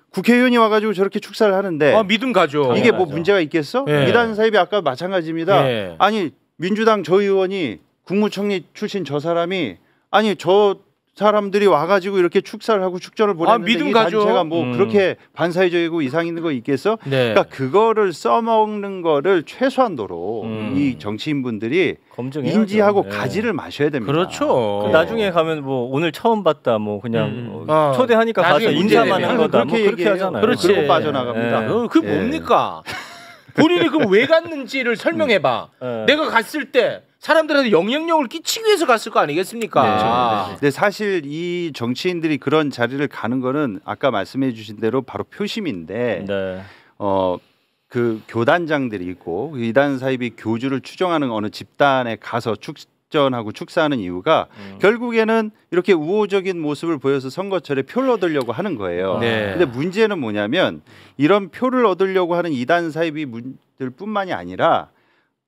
국회의원이 와가지고 저렇게 축사를 하는데
믿음 가죠.
이게 뭐 문제가 있겠어? 이단 사입이 아까 마찬가지입니다. 아니 민주당 저 의원이 국무총리 출신 저 사람이 아니 저 사람들이 와가지고 이렇게 축사를 하고 축전을 보냈는데
믿음
이
가죠.
단체가 뭐 그렇게 반사회적이고 이상 있는 거 있겠어?
네.
그러니까 그거를 써먹는 거를 최소한도로 이 정치인분들이 인지하고 가지를 마셔야 됩니다.
그렇죠.
나중에 가면 뭐 오늘 처음 봤다 뭐 그냥 초대하니까 가서 인사만 한 거다 뭐 그렇게 하잖아요.
그렇지.
그리고 빠져나갑니다.
그게 뭡니까? 본인이 그럼 왜 갔는지를 설명해봐. 내가 갔을 때 사람들한테 영향력을 끼치기 위해서 갔을 거 아니겠습니까?
근데 사실 이 정치인들이 그런 자리를 가는 거는 아까 말씀해주신 대로 바로 표심인데 그 교단장들이 있고 이단 사이비 교주를 추종하는 어느 집단에 가서 축전하고 축사하는 이유가 결국에는 이렇게 우호적인 모습을 보여서 선거철에 표를 얻으려고 하는 거예요. 근데 문제는 뭐냐면 이런 표를 얻으려고 하는 이단 사이비들뿐만이 아니라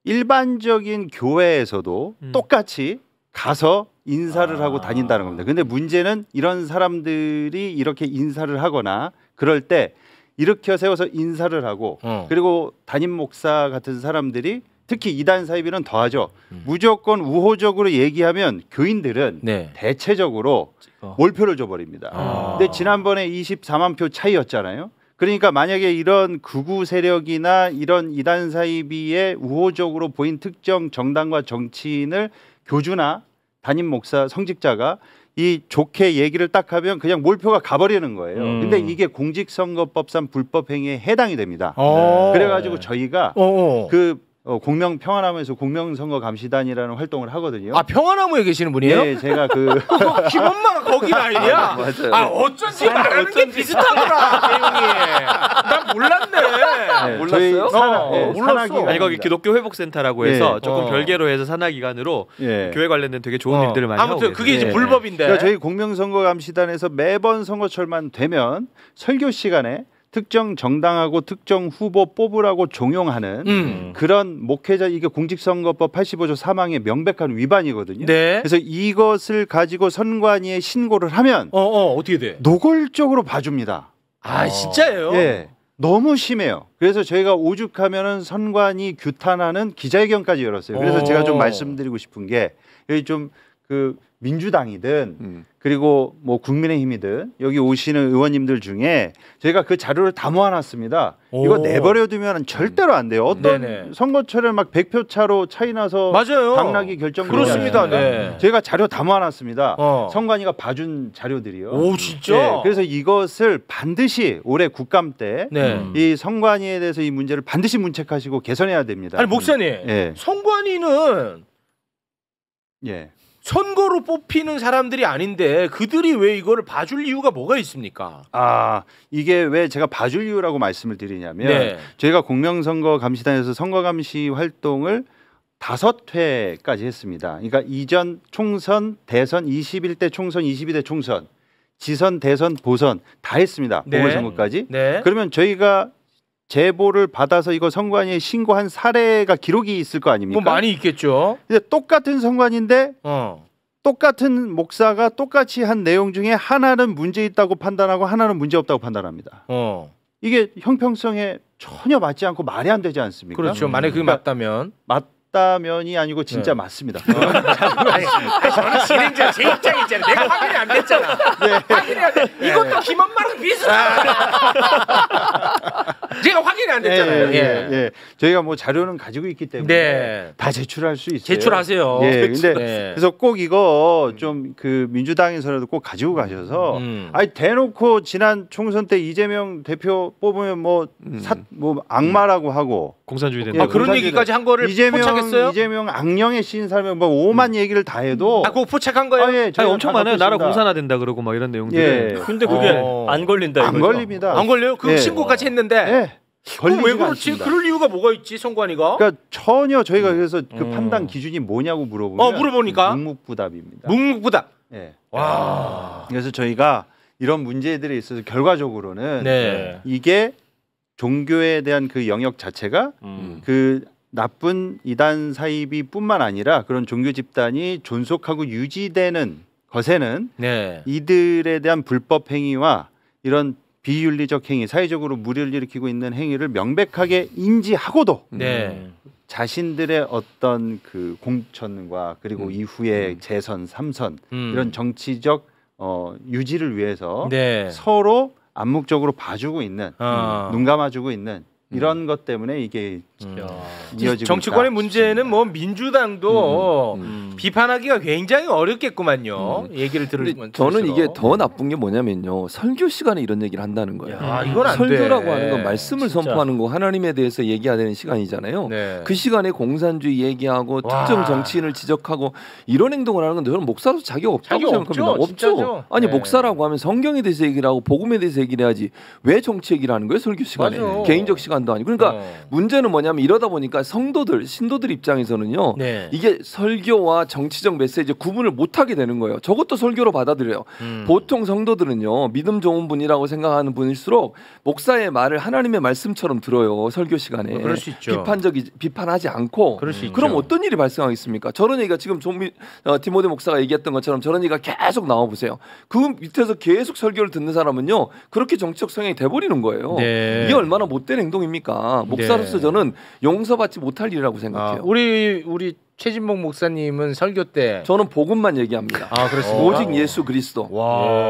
일반적인 교회에서도 똑같이 가서 인사를 하고 다닌다는 겁니다. 근데 문제는 이런 사람들이 이렇게 인사를 하거나 그럴 때 일으켜 세워서 인사를 하고 그리고 담임 목사 같은 사람들이 특히 이단 사이비는 더하죠. 무조건 우호적으로 얘기하면 교인들은 대체적으로 몰표를 줘버립니다. 근데 지난번에 24만 표 차이였잖아요. 그러니까 만약에 이런 극우 세력이나 이런 이단 사이비의 우호적으로 보인 특정 정당과 정치인을 교주나 담임 목사 성직자가 이 좋게 얘기를 딱 하면 그냥 몰표가 가버리는 거예요. 근데 이게 공직선거법상 불법 행위에 해당이 됩니다. 그래가지고 저희가 공명평화나무에서 공명선거감시단이라는 활동을 하거든요.
아, 평화나무에 계시는 분이에요?
네, 제가
김엄마가 거기 라인이야. 어쩐지 말하는 게 비슷하더라, 내용이. 난 몰랐네.
몰랐어요?
몰랐어.
아니 거기 기독교 회복센터라고 해서 조금 별개로 해서 산하기관으로 교회 관련된 되게 좋은 일들을 많이 하고
아무튼 그게 이제 불법인데.
그러니까 저희 공명선거감시단에서 매번 선거철만 되면 설교 시간에 특정 정당하고 특정 후보 뽑으라고 종용하는 그런 목회자 이게 공직선거법 85조 3항의 명백한 위반이거든요. 그래서 이것을 가지고 선관위에 신고를 하면
어떻게 돼?
노골적으로 봐줍니다.
아 진짜예요?
예, 너무 심해요. 그래서 저희가 오죽하면은 선관위 규탄하는 기자회견까지 열었어요. 그래서 제가 좀 말씀드리고 싶은 게 여기 좀 그 민주당이든 그리고 뭐 국민의힘이든 여기 오시는 의원님들 중에 저희가 그 자료를 다 모아놨습니다. 이거 내버려두면 절대로 안 돼요. 어떤 선거철에 막 100표 차로 차이 나서 당락이 결정되지
그렇습니다.
않습니까? 저희가 자료 다 모아놨습니다. 선관위가 봐준 자료들이요.
오 진짜?
그래서 이것을 반드시 올해 국감 때 이 선관위에 대해서 이 문제를 반드시 문책하시고 개선해야 됩니다.
아니 목사님, 선관위는 선거로 뽑히는 사람들이 아닌데 그들이 왜 이거를 봐줄 이유가 뭐가 있습니까?
아 이게 왜 제가 봐줄 이유라고 말씀을 드리냐면 저희가 공명선거감시단에서 선거감시 활동을 5회까지 했습니다. 그러니까 이전 총선, 대선, 21대 총선, 22대 총선, 지선, 대선, 보선 다 했습니다. 보궐선거까지. 그러면 저희가 제보를 받아서 이거 선관위에 신고한 사례가 기록이 있을 거 아닙니까?
뭐 많이 있겠죠.
근데 똑같은 선관인데 똑같은 목사가 똑같이 한 내용 중에 하나는 문제 있다고 판단하고 하나는 문제 없다고 판단합니다. 이게 형평성에 전혀 맞지 않고 말이 안 되지 않습니까?
그렇죠. 만약에 그게 맞다면
맞다면이 아니고 진짜 맞습니다.
아니, 저는 진행자 제 입장이 있잖아요. 내가 확인이 안 됐잖아. 확인해야 돼. 이것도 김엄마랑 비슷하다. 제가 확인이 안 됐잖아요.
저희가 뭐 자료는 가지고 있기 때문에 다 제출할 수 있어요.
제출하세요.
근데 그래서 꼭 이거 좀 그 민주당에서라도 꼭 가지고 가셔서 아니 대놓고 지난 총선 때 이재명 대표 뽑으면 뭐 악마라고 하고
공산주의 된다.
그런 얘기까지 한 거를 포착했어요?
이재명 악령에 씌인 사람이 뭐 오만 얘기를 다 해도
그거 포착한 거예요?
아니, 엄청 많아요. 나라 공산화 된다 그러고 막 이런 내용들.
근데 그게 안 걸린다.
안 걸립니다.
안 걸려요? 그 신고까지 했는데. 그럼 왜 그렇지?
않습니다.
그럴 이유가 뭐가 있지 선관위가?
그러니까 전혀 저희가 그래서 그 판단 기준이 뭐냐고 물어보면
물어보니까
묵묵부답입니다.
묵묵부답.
와. 그래서 저희가 이런 문제들에 있어서 결과적으로는 이게 종교에 대한 그 영역 자체가 그 나쁜 이단 사이비뿐만 아니라 그런 종교 집단이 존속하고 유지되는 것에는 이들에 대한 불법 행위와 이런 비윤리적 행위, 사회적으로 무리를 일으키고 있는 행위를 명백하게 인지하고도 자신들의 어떤 그 공천과 그리고 이후에 재선, 3선 이런 정치적 유지를 위해서 서로 암묵적으로 봐주고 있는, 눈 감아주고 있는 이런 것 때문에 이게 이어지고
정치권의 문제는 뭐 민주당도 비판하기가 굉장히 어렵겠구만요. 얘기를 들으면
저는 이게 더 나쁜 게 뭐냐면요. 설교 시간에 이런 얘기를 한다는 거예요.
이건 안
설교라고
돼.
하는 건 말씀을 선포하는 거, 하나님에 대해서 얘기해야 되는 시간이잖아요. 그 시간에 공산주의 얘기하고 특정 정치인을 지적하고 이런 행동을 하는 건 저는 목사로서 자격 없다고 생각합니다. 없죠. 아니 목사라고 하면 성경에 대해서 얘기를 하고 복음에 대해서 얘기를 해야지 왜 정치 얘기를 하는 거예요? 설교 시간에. 개인적 시간도 아니고. 그러니까 문제는 뭐냐면 이러다 보니까 성도들, 신도들 입장에서는요. 이게 설교와 정치적 메시지 구분을 못하게 되는 거예요. 저것도 설교로 받아들여요. 보통 성도들은요. 믿음 좋은 분이라고 생각하는 분일수록 목사의 말을 하나님의 말씀처럼 들어요. 설교 시간에.
그럴 수 있죠.
비판하지 않고. 그럼 어떤 일이 발생하겠습니까? 저런 얘기가 지금 디모데 목사가 얘기했던 것처럼 저런 얘기가 계속 나와보세요. 그 밑에서 계속 설교를 듣는 사람은요. 그렇게 정치적 성향이 돼버리는 거예요. 이게 얼마나 못된 행동입니까? 목사로서 저는 용서받지 못할 일이라고 생각해요.
우리 최진봉 목사님은 설교 때
저는 복음만 얘기합니다.
그렇습니까?
오직 예수 그리스도.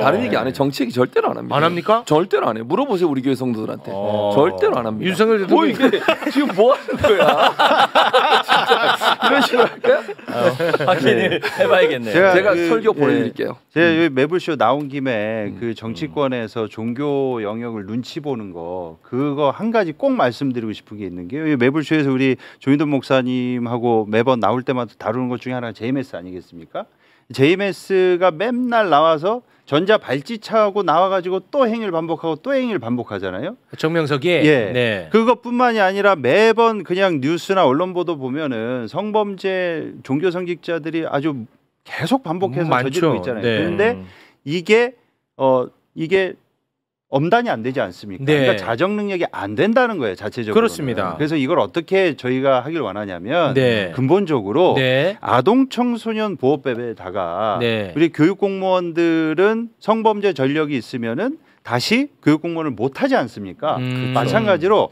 다른 얘기 안 해. 정치 얘기 절대로 안 합니다.
안 합니까?
절대로 안 해. 물어보세요 우리 교회 성도들한테. 절대로 안 합니다.
윤석열 대통령
이게 지금 뭐 하는 거야? 진짜 이런 식으로 할까요?
확인을 해봐야겠네요.
제가 설교 보내드릴게요.
제가 여기 매불쇼 나온 김에 그 정치권에서 종교 영역을 눈치 보는 거 그거 한 가지 꼭 말씀드리고 싶은 게 있는 게 매불쇼에서 우리 조인돈 목사님하고 매번 나올 때마다 다루는 것 중에 하나가 JMS 아니겠습니까? JMS가 맨날 나와서 전자 발찌차고 나와가지고 또 행위를 반복하고 또 행위를 반복하잖아요.
정명석이
그것뿐만이 아니라 매번 그냥 뉴스나 언론 보도 보면은 성범죄 종교 성직자들이 아주 계속 반복해서 저지르고 있잖아요. 그런데 이게 엄단이 안 되지 않습니까? 그러니까 자정 능력이 안 된다는 거예요, 자체적으로.
그렇습니다.
그래서 이걸 어떻게 저희가 하길 원하냐면 근본적으로 아동 청소년 보호법에다가 우리 교육 공무원들은 성범죄 전력이 있으면은 다시 교육 공무원을 못 하지 않습니까? 마찬가지로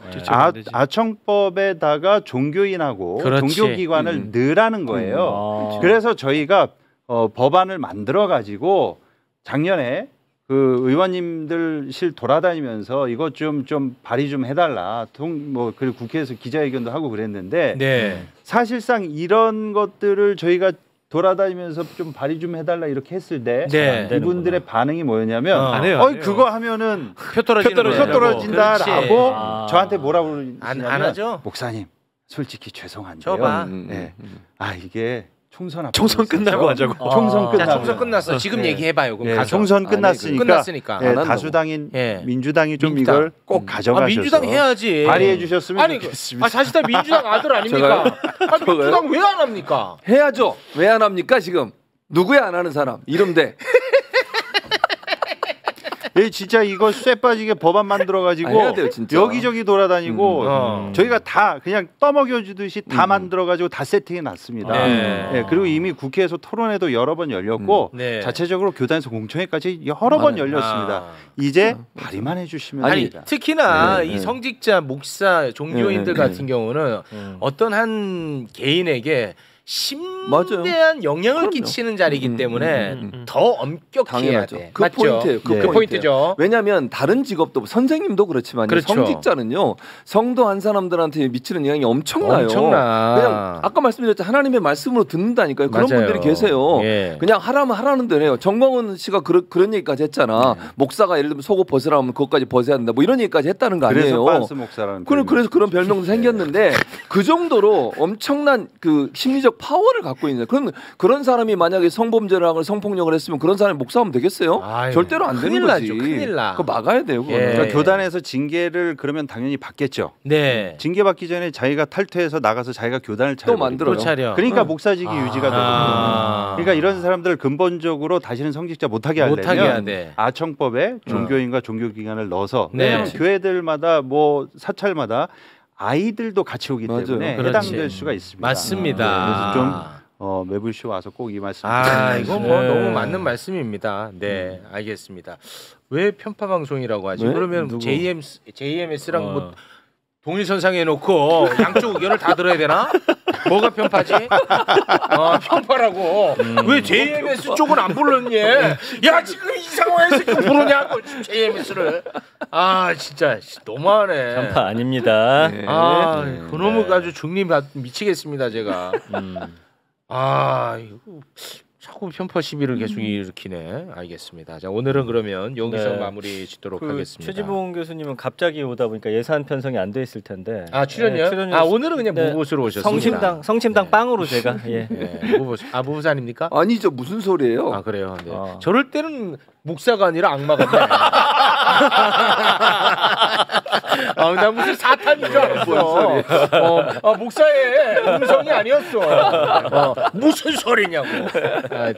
아청법에다가 종교인하고 종교기관을 넣으라는 거예요. 그래서 저희가 법안을 만들어 가지고 작년에 그 의원님들실 돌아다니면서 이것 좀 발의 좀 해달라. 그리고 국회에서 기자회견도 하고 그랬는데 사실상 이런 것들을 저희가 돌아다니면서 좀 발의 좀 해달라 이렇게 했을 때 이분들의 반응이 뭐였냐면
안 해요.
그거 하면은
표 떨어진다라고
저한테 뭐라고 그러시냐면
안 하죠.
목사님 솔직히 죄송한데요. 이게 총선
끝나고 하자고.
총선 끝났어. 지금 얘기해봐요. 그럼
총선 끝났으니까 다수당인 민주당이 좀 이걸 꼭 가져가셔서
민주당 해야지.
발의해 주셨으면 좋겠습니다.
사실상 민주당 아들 아닙니까? 민주당 왜 안 합니까?
해야죠. 왜 안 합니까 지금? 누구야 안 하는 사람? 이름대.
진짜 이거 쇠 빠지게 법안 만들어가지고
해야 돼요, 진짜.
여기저기 돌아다니고 저희가 다 그냥 떠먹여주듯이 다 만들어가지고 다 세팅해 놨습니다. 그리고 이미 국회에서 토론회도 여러 번 열렸고 자체적으로 교단에서 공청회까지 여러 번 열렸습니다. 이제 발의만 해주시면 됩니다.
특히나 이 성직자, 목사, 종교인들 같은 경우는 어떤 한 개인에게 심대한 영향을 끼치는 자리이기 때문에 더 엄격히 해야 돼.
그 포인트예요.
그 포인트죠.
왜냐하면 다른 직업도 선생님도 그렇지만 성직자는요 성도 한 사람들한테 미치는 영향이 엄청나요. 그냥 아까 말씀드렸죠 하나님의 말씀으로 듣는다니까요. 그런 분들이 계세요. 그냥 하라면 하라는 대로요. 정광훈 씨가 그런 얘기까지 했잖아. 목사가 예를 들면 속옷 벗으라면 그것까지 벗어야 된다. 뭐 이런 얘기까지 했다는 거 아니에요.
그래서 빤스 목사라는.
그래서 그런 별명도 생겼는데 그 정도로 엄청난 그 심리적 파워를 갖고 있는 그런 사람이 만약에 성범죄를 하거나 성폭력을 했으면 그런 사람이 목사하면 되겠어요? 절대로 안 되는 거지.
큰일 나.
그거 막아야 돼요.
그러니까 교단에서 징계를 그러면 당연히 받겠죠. 징계 받기 전에 자기가 탈퇴해서 나가서 자기가 교단을
또 만들어요.
그러니까 목사직이 유지가 되거든요. 그러니까 이런 사람들을 근본적으로 다시는 성직자 못하게 하려면 아청법에 종교인과 종교기관을 넣어서 왜냐하면 교회들마다 사찰마다 아이들도 같이 오기 때문에 해당될 수가 있습니다.
맞습니다.
그래서 좀 매불쇼 와서 꼭 이 말씀.
이거 너무 맞는 말씀입니다. 알겠습니다. 왜 편파 방송이라고 하지? 그러면 JMS랑 동일선상에 놓고 양쪽 의견을 다 들어야 되나? 뭐가 편파지? 편파라고. 왜 JMS 쪽은 안 불렀니? 야 지금 이 상황에서 부르냐고 JMS를. 아 진짜 너무하네.
편파 아닙니다.
네. 그놈을 아주 중립 미치겠습니다 제가. 이거 자꾸 편파 시비를 계속 일으키네. 알겠습니다. 자 오늘은 그러면 여기서 마무리 짓도록 하겠습니다.
최지봉 교수님은 갑자기 오다 보니까 예산 편성이 안 돼 있을 텐데.
출연이요? 오늘은 그냥 무보수로 오셨습니다.
성심당 빵으로 제가.
무보사입니까?
아니죠 무슨 소리예요?
그래요. 네. 저럴 때는 목사가 아니라 악마가 돼. 나 무슨 사탄인 줄 알았어. 목사의 음성이 아니었어. 무슨 소리냐고.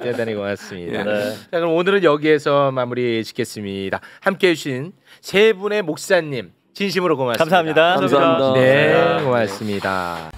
대단히 고맙습니다. 자, 그럼 오늘은 여기에서 마무리 짓겠습니다. 함께해 주신 세 분의 목사님 진심으로 고맙습니다.
감사합니다.
감사합니다.
네, 고맙습니다.